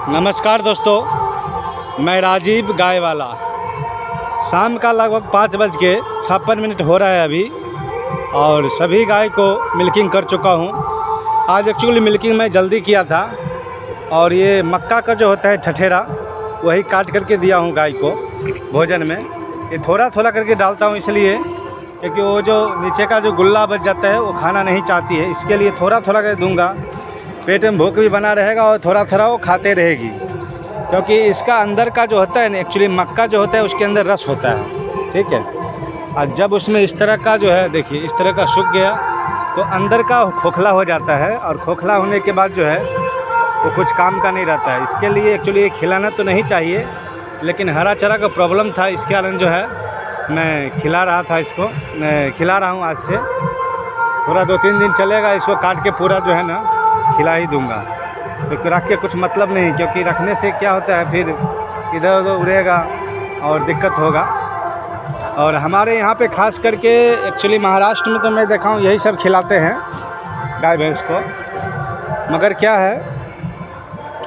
नमस्कार दोस्तों, मैं राजीव गाय वाला। शाम का लगभग 5:56 हो रहा है अभी, और सभी गाय को मिल्किंग कर चुका हूँ। आज एक्चुअली मिल्किंग मैं जल्दी किया था, और ये मक्का का जो होता है ठठेरा वही काट करके दिया हूँ गाय को भोजन में। ये थोड़ा थोड़ा करके डालता हूँ इसलिए क्योंकि वो जो नीचे का जो गुल्ला बच जाता है वो खाना नहीं चाहती है, इसके लिए थोड़ा थोड़ा कर दूँगा। पेट में भूख भी बना रहेगा और थोड़ा थोड़ा वो खाते रहेगी, क्योंकि इसका अंदर का जो होता है ना, एक्चुअली मक्का जो होता है उसके अंदर रस होता है, ठीक है। और जब उसमें इस तरह का जो है, देखिए इस तरह का सूख गया तो अंदर का खोखला हो जाता है, और खोखला होने के बाद जो है वो कुछ काम का नहीं रहता है। इसके लिए एक्चुअली खिलाना तो नहीं चाहिए, लेकिन हरा चारा का प्रॉब्लम था, इसके कारण जो है मैं खिला रहा था इसको। मैं खिला रहा हूँ आज से, थोड़ा 2-3 दिन चलेगा, इसको काट के पूरा जो है ना खिला ही दूंगा, क्योंकि रख के कुछ मतलब नहीं, क्योंकि रखने से क्या होता है फिर इधर उधर उड़ेगा और दिक्कत होगा। और हमारे यहाँ पे खास करके एक्चुअली महाराष्ट्र में तो मैं देखा हूँ यही सब खिलाते हैं गाय भैंस को, मगर क्या है,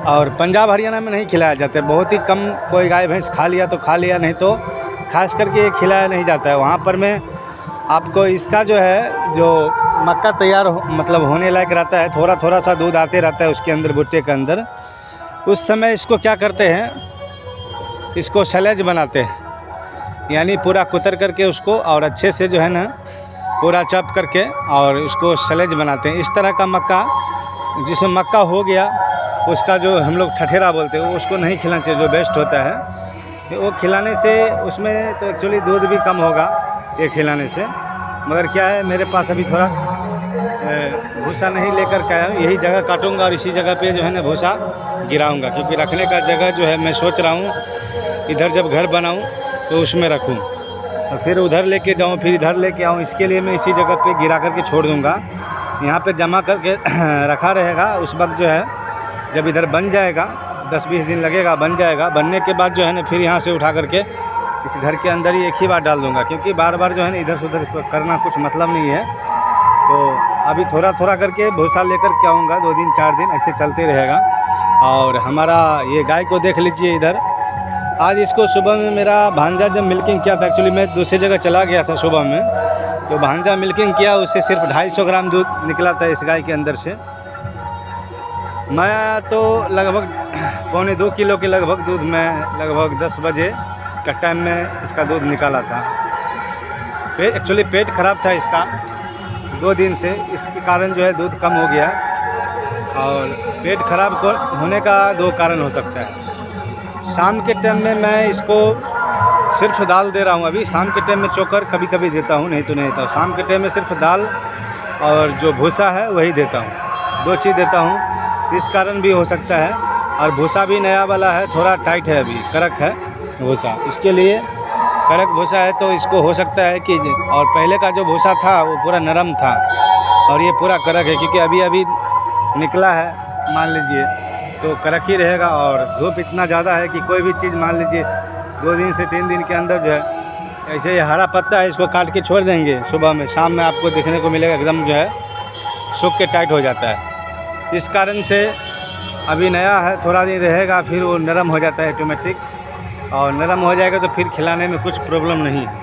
और पंजाब हरियाणा में नहीं खिलाया जाता है। बहुत ही कम कोई गाय भैंस खा लिया तो खा लिया, नहीं तो खास करके ये खिलाया नहीं जाता है। वहाँ पर मैं आपको इसका जो है, जो मक्का तैयार मतलब होने लायक रहता है, थोड़ा थोड़ा सा दूध आते रहता है उसके अंदर, भुट्टे के अंदर, उस समय इसको क्या करते हैं, इसको सलेज बनाते हैं, यानी पूरा कुतर करके उसको, और अच्छे से जो है ना पूरा चप करके और उसको सलेज बनाते हैं। इस तरह का मक्का, जिसमें मक्का हो गया उसका जो हम लोग ठठेरा बोलते हैं, वो उसको नहीं खिलाना चाहिए, जो बेस्ट होता है। वो खिलाने से उसमें तो एक्चुअली दूध भी कम होगा ये खिलाने से, मगर क्या है, मेरे पास अभी थोड़ा भूसा नहीं लेकर के आया हूँ। यही जगह काटूंगा और इसी जगह पे जो है ना भूसा गिराऊंगा, क्योंकि रखने का जगह जो है मैं सोच रहा हूँ इधर जब घर बनाऊँ तो उसमें रखूँ, और फिर उधर लेके जाऊँ, फिर इधर लेके आऊँ। इसके लिए मैं इसी जगह पे गिरा करके छोड़ दूँगा, यहाँ पे जमा करके रखा रहेगा। उस वक्त जो है जब इधर बन जाएगा, 10-20 दिन लगेगा, बन जाएगा। बनने के बाद जो है ना फिर यहाँ से उठा करके इस घर के अंदर ही एक ही बार डाल दूँगा, क्योंकि बार बार जो है ना इधर से उधर करना कुछ मतलब नहीं है। तो अभी थोड़ा थोड़ा करके भूसा लेकर के आऊँगा, 2 दिन 4 दिन ऐसे चलते रहेगा। और हमारा ये गाय को देख लीजिए इधर। आज इसको सुबह में मेरा भांजा जब मिल्किंग किया था, एक्चुअली मैं दूसरी जगह चला गया था सुबह में, तो भांजा मिल्किंग किया, उससे सिर्फ 250 ग्राम दूध निकला था इस गाय के अंदर से। मैं तो लगभग 1.25 किलो के लगभग दूध में लगभग 10 बजे का टाइम में इसका दूध निकाला था। एक्चुअली पेट ख़राब था इसका 2 दिन से, इसके कारण जो है दूध कम हो गया। और पेट खराब होने का 2 कारण हो सकता है। शाम के टाइम में मैं इसको सिर्फ दाल दे रहा हूँ। अभी शाम के टाइम में चोकर कभी कभी देता हूँ, नहीं तो नहीं देता। शाम के टाइम में सिर्फ दाल और जो भूसा है वही देता हूँ, 2 चीज़ देता हूँ। इस कारण भी हो सकता है। और भूसा भी नया वाला है, थोड़ा टाइट है, अभी कड़क है भूसा, इसके लिए कड़क भूसा है, तो इसको हो सकता है कि, और पहले का जो भूसा था वो पूरा नरम था और ये पूरा कड़क है, क्योंकि अभी अभी निकला है, मान लीजिए, तो कड़क ही रहेगा। और धूप इतना ज़्यादा है कि कोई भी चीज़ मान लीजिए 2 दिन से 3 दिन के अंदर जो है, ऐसे ये हरा पत्ता है, इसको काट के छोड़ देंगे सुबह में, शाम में आपको देखने को मिलेगा एकदम जो है सूख के टाइट हो जाता है। इस कारण से अभी नया है, थोड़ा दिन रहेगा, फिर वो नरम हो जाता है ऑटोमेटिक, और नरम हो जाएगा तो फिर खिलाने में कुछ प्रॉब्लम नहीं है।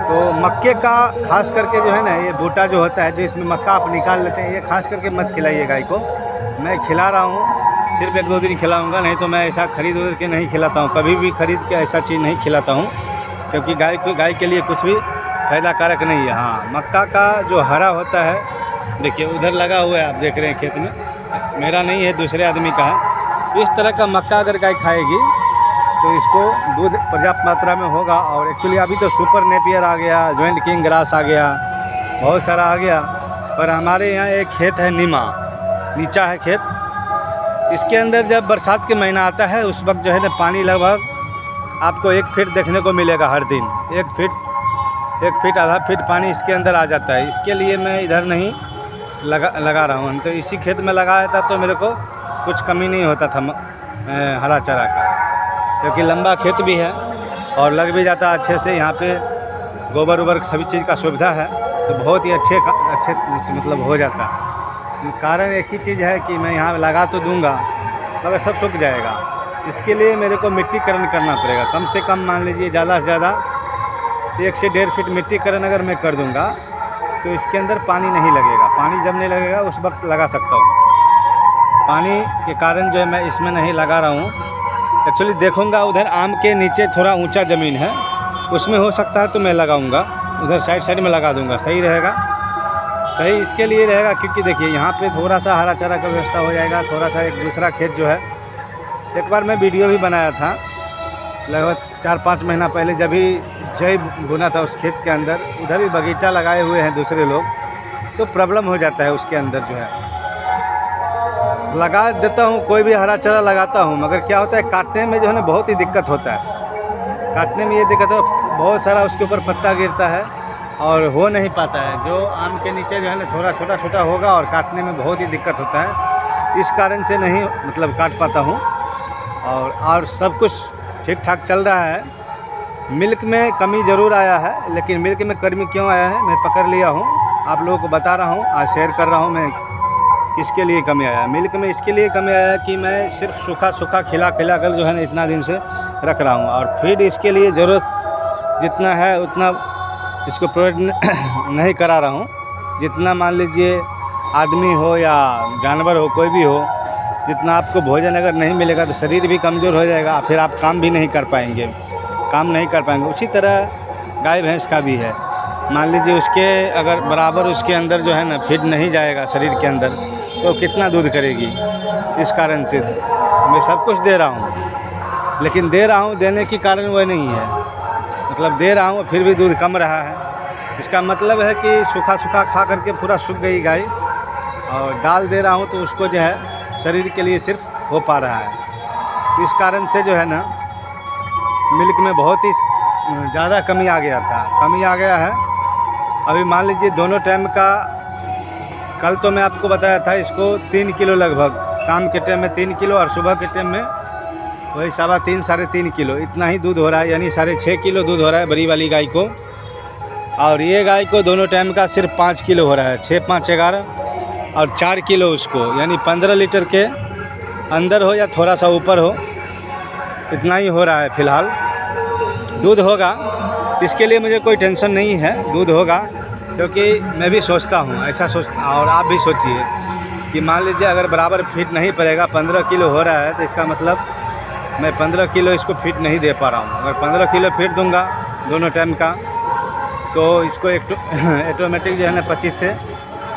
तो मक्के का खास करके जो है ना, ये बूटा जो होता है, जो इसमें मक्का आप निकाल लेते हैं, ये खास करके मत खिलाइए गाय को। मैं खिला रहा हूँ, सिर्फ 1-2 दिन खिलाऊंगा, नहीं तो मैं ऐसा खरीद उधर के नहीं खिलाता हूँ, कभी भी खरीद के ऐसा चीज़ नहीं खिलाता हूँ, क्योंकि गाय के लिए कुछ भी फायदा कारक नहीं है। हाँ, मक्का का जो हरा होता है, देखिए उधर लगा हुआ है, आप देख रहे हैं खेत में, मेरा नहीं है, दूसरे आदमी का है। इस तरह का मक्का अगर गाय खाएगी तो इसको दूध पर्याप्त मात्रा में होगा। और एक्चुअली अभी तो सुपर नेपियर आ गया, जॉइंट किंग ग्रास आ गया, बहुत सारा आ गया। पर हमारे यहाँ एक खेत है, नीचा है खेत, इसके अंदर जब बरसात के महीना आता है उस वक्त जो है ना पानी लगभग आपको 1 फीट देखने को मिलेगा हर दिन। 1 फीट आधा फीट पानी इसके अंदर आ जाता है। इसके लिए मैं इधर नहीं लगा रहा हूँ, तो इसी खेत में लगाया था, तो मेरे को कुछ कमी नहीं होता था हरा चारा का, क्योंकि लंबा खेत भी है और लग भी जाता है अच्छे से। यहाँ पे गोबर वोबर सभी चीज़ का सुविधा है, तो बहुत ही अच्छे मतलब हो जाता है। कारण एक ही चीज़ है कि मैं यहाँ लगा तो दूंगा, मगर सब सूख जाएगा। इसके लिए मेरे को मिट्टीकरण करना पड़ेगा। कम से कम मान लीजिए ज़्यादा से ज़्यादा 1 से 1.5 फीट मिट्टीकरण अगर मैं कर दूंगा तो इसके अंदर पानी नहीं लगेगा। पानी जब नहीं लगेगा उस वक्त लगा सकता हूँ। पानी के कारण जो है मैं इसमें नहीं लगा रहा हूँ। एक्चुअली देखूँगा उधर आम के नीचे थोड़ा ऊंचा ज़मीन है, उसमें हो सकता है तो मैं लगाऊँगा, उधर साइड में लगा दूँगा, सही रहेगा। सही इसके लिए रहेगा क्योंकि देखिए यहाँ पे थोड़ा सा हरा चारा का व्यवस्था हो जाएगा। थोड़ा सा एक दूसरा खेत जो है, एक बार मैं वीडियो भी बनाया था लगभग 4-5 महीना पहले, जब भी जय बुना था उस खेत के अंदर, उधर भी बगीचा लगाए हुए हैं दूसरे लोग, तो प्रॉब्लम हो जाता है उसके अंदर जो है। लगा देता हूँ, कोई भी हरा चारा लगाता हूँ, मगर क्या होता है काटने में जो है ना बहुत ही दिक्कत होता है। काटने में ये दिक्कत है, बहुत सारा उसके ऊपर पत्ता गिरता है और हो नहीं पाता है। जो आम के नीचे जो है ना थोड़ा छोटा होगा और काटने में बहुत ही दिक्कत होता है। इस कारण से नहीं मतलब काट पाता हूँ। और सब कुछ ठीक ठाक चल रहा है। मिल्क में कमी ज़रूर आया है, लेकिन मिल्क में कमी क्यों आया है मैं पकड़ लिया हूँ, आप लोगों को बता रहा हूँ, आज शेयर कर रहा हूँ मैं किसके लिए कमी आया। मिल्क में इसके लिए कमी आया कि मैं सिर्फ सूखा खिला कर जो है ना इतना दिन से रख रहा हूँ। और फीड इसके लिए ज़रूरत जितना है उतना इसको प्रोवाइड नहीं करा रहा हूँ। जितना मान लीजिए आदमी हो या जानवर हो, कोई भी हो, जितना आपको भोजन अगर नहीं मिलेगा तो शरीर भी कमज़ोर हो जाएगा, फिर आप काम भी नहीं कर पाएंगे। उसी तरह गाय भैंस का भी है। मान लीजिए उसके अगर बराबर उसके अंदर जो है ना फीड नहीं जाएगा शरीर के अंदर, तो कितना दूध करेगी। इस कारण से मैं सब कुछ दे रहा हूँ, लेकिन दे रहा हूँ देने के कारण वह नहीं है, मतलब दे रहा हूँ फिर भी दूध कम रहा है। इसका मतलब है कि सूखा खा करके पूरा सूख गई गाय, और दाल दे रहा हूँ तो उसको जो है शरीर के लिए सिर्फ हो पा रहा है। इस कारण से जो है ना मिल्क में बहुत ही ज़्यादा कमी आ गया है। अभी मान लीजिए दोनों टाइम का, कल तो मैं आपको बताया था इसको 3 किलो लगभग, शाम के टाइम में 3 किलो और सुबह के टाइम में वही 3.5 साढ़े 3 किलो, इतना ही दूध हो रहा है, यानी 6.5 किलो दूध हो रहा है बड़ी वाली गाय को। और ये गाय को दोनों टाइम का सिर्फ 5 किलो हो रहा है, 6, 5, 11 और 4 किलो उसको, यानी 15 लीटर के अंदर हो या थोड़ा सा ऊपर हो, इतना ही हो रहा है फ़िलहाल। दूध होगा, इसके लिए मुझे कोई टेंशन नहीं है, दूध होगा, क्योंकि मैं भी सोचता हूँ ऐसा और आप भी सोचिए कि मान लीजिए अगर बराबर फीड नहीं पड़ेगा, 15 किलो हो रहा है, तो इसका मतलब मैं 15 किलो इसको फीड नहीं दे पा रहा हूँ। अगर 15 किलो फीड दूँगा दोनों टाइम का, तो इसको ऑटोमेटिक जो है ना 25 से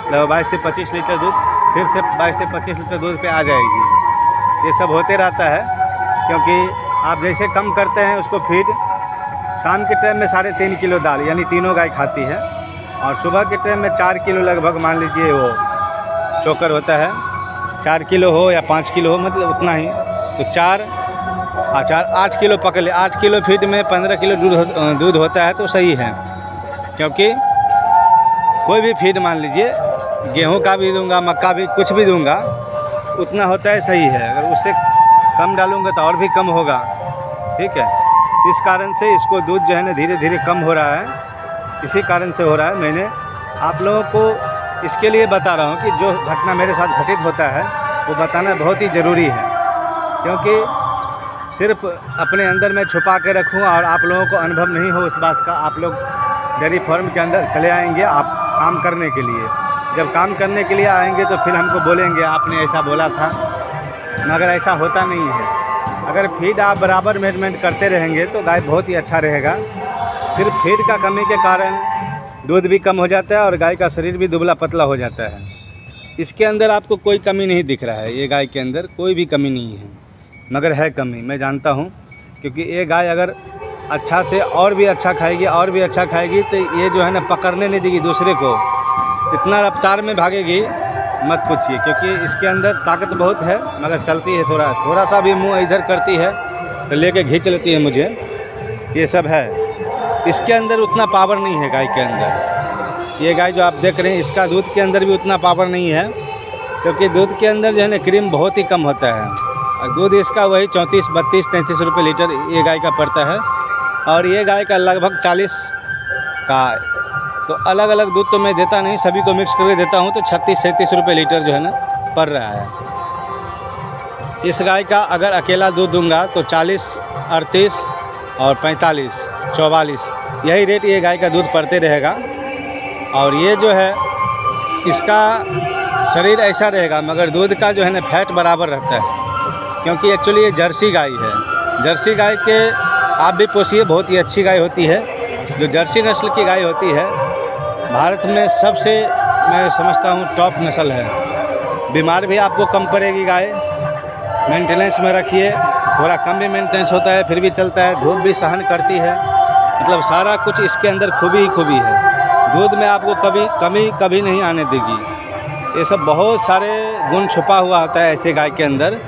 25 लीटर दूध, फिर से 22 से 25 लीटर दूध पे आ जाएगी। ये सब होते रहता है, क्योंकि आप जैसे कम करते हैं उसको फीड, शाम के टाइम में 3.5 किलो दाल, यानी तीनों गाय खाती है, और सुबह के टाइम में 4 किलो लगभग मान लीजिए वो चोकर होता है, 4 किलो हो या 5 किलो हो, मतलब उतना ही, तो 8 किलो पकड़ ले। 8 किलो फीड में 15 किलो दूध होता है, तो सही है। क्योंकि कोई भी फीड मान लीजिए गेहूं का भी दूंगा, मक्का भी, कुछ भी दूंगा, उतना होता है, सही है। अगर उससे कम डालूंगा तो और भी कम होगा, ठीक है। इस कारण से इसको दूध जो है ना धीरे धीरे कम हो रहा है, इसी कारण से हो रहा है। मैंने आप लोगों को इसके लिए बता रहा हूँ कि जो घटना मेरे साथ घटित होता है वो बताना बहुत ही ज़रूरी है, क्योंकि सिर्फ अपने अंदर में छुपा के रखूँ और आप लोगों को अनुभव नहीं हो उस बात का। आप लोग डेयरी फार्म के अंदर चले आएंगे आप काम करने के लिए, जब काम करने के लिए आएंगे तो फिर हमको बोलेंगे आपने ऐसा बोला था, मगर ऐसा होता नहीं है। अगर फीड आप बराबर मैनेजमेंट करते रहेंगे तो गाय बहुत ही अच्छा रहेगा। सिर्फ फीड का कमी के कारण दूध भी कम हो जाता है और गाय का शरीर भी दुबला पतला हो जाता है। इसके अंदर आपको कोई कमी नहीं दिख रहा है, ये गाय के अंदर कोई भी कमी नहीं है, मगर है कमी, मैं जानता हूँ। क्योंकि ये गाय अगर अच्छा से और भी अच्छा खाएगी तो ये जो है ना पकड़ने नहीं देगी दूसरे को, इतना रफ्तार में भागेगी मत पूछिए। क्योंकि इसके अंदर ताकत बहुत है, मगर चलती है थोड़ा सा भी मुंह इधर करती है तो लेके खींच लेती है मुझे, ये सब है। इसके अंदर उतना पावर नहीं है गाय के अंदर। ये गाय जो आप देख रहे हैं इसका दूध के अंदर भी उतना पावर नहीं है, क्योंकि दूध के अंदर जो है ना क्रीम बहुत ही कम होता है, और दूध इसका वही 34, 32, 33 रुपये लीटर ये गाय का पड़ता है, और ये गाय का लगभग 40 का। तो अलग अलग दूध तो मैं देता नहीं, सभी को मिक्स करके देता हूँ, तो 36-37 रुपये लीटर जो है ना पड़ रहा है। इस गाय का अगर अकेला दूध दूंगा तो 40, 38 और 45, 44 यही रेट ये गाय का दूध पड़ते रहेगा। और ये जो है इसका शरीर ऐसा रहेगा, मगर दूध का जो है ना फैट बराबर रहता है, क्योंकि एक्चुअली ये जर्सी गाय है। जर्सी गाय के आप भी पोसिए, बहुत ही अच्छी गाय होती है। जो जर्सी नस्ल की गाय होती है भारत में सबसे, मैं समझता हूँ, टॉप नस्ल है। बीमार भी आपको कम पड़ेगी गाय। मेंटेनेंस में रखिए, थोड़ा कम भी मेंटेनेंस होता है फिर भी चलता है। धूप भी सहन करती है, मतलब सारा कुछ इसके अंदर खूबी ही खूबी है। दूध में आपको कभी नहीं आने देगी। ये सब बहुत सारे गुण छुपा हुआ होता है ऐसे गाय के अंदर।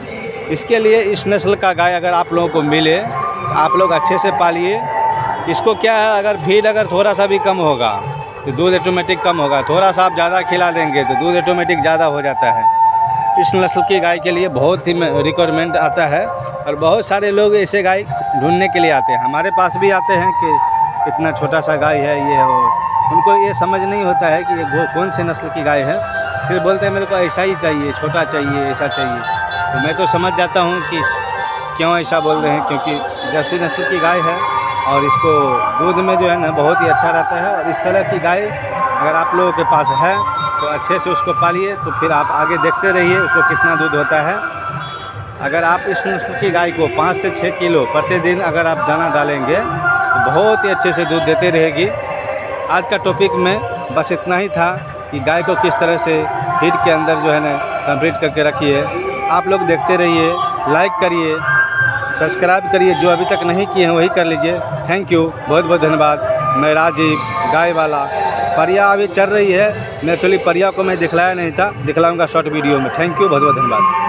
इसके लिए इस नस्ल का गाय अगर आप लोगों को मिले तो आप लोग अच्छे से पालिए। इसको क्या है, अगर फीड अगर थोड़ा सा भी कम होगा तो दूध ऑटोमेटिक कम होगा। थोड़ा सा आप ज़्यादा खिला देंगे तो दूध ऑटोमेटिक ज़्यादा हो जाता है। इस नस्ल की गाय के लिए बहुत ही रिक्वायरमेंट आता है और बहुत सारे लोग ऐसे गाय ढूंढने के लिए आते हैं। हमारे पास भी आते हैं कि इतना छोटा सा गाय है ये, और उनको ये समझ नहीं होता है कि ये कौन से नस्ल की गाय है। फिर बोलते हैं मेरे को ऐसा ही चाहिए, छोटा चाहिए, ऐसा चाहिए। तो मैं तो समझ जाता हूँ कि क्यों ऐसा बोल रहे हैं, क्योंकि जर्सी नस्ल की गाय है और इसको दूध में जो है ना बहुत ही अच्छा रहता है। और इस तरह की गाय अगर आप लोगों के पास है तो अच्छे से उसको पालिए, तो फिर आप आगे देखते रहिए उसको कितना दूध होता है। अगर आप इस नस्ल की गाय को 5 से 6 किलो प्रतिदिन अगर आप दाना डालेंगे तो बहुत ही अच्छे से दूध देते रहेगी। आज का टॉपिक में बस इतना ही था कि गाय को किस तरह से फीड के अंदर जो है ना कंप्लीट करके रखिए। आप लोग देखते रहिए, लाइक करिए, सब्सक्राइब करिए। जो अभी तक नहीं किए हैं वही कर लीजिए। थैंक यू, बहुत बहुत धन्यवाद। मैं राजीव गाय वाला। परिया अभी चल रही है, मैं एक्चुअली परिया को मैं दिखलाया नहीं था, दिखलाऊंगा शॉर्ट वीडियो में। थैंक यू, बहुत बहुत धन्यवाद।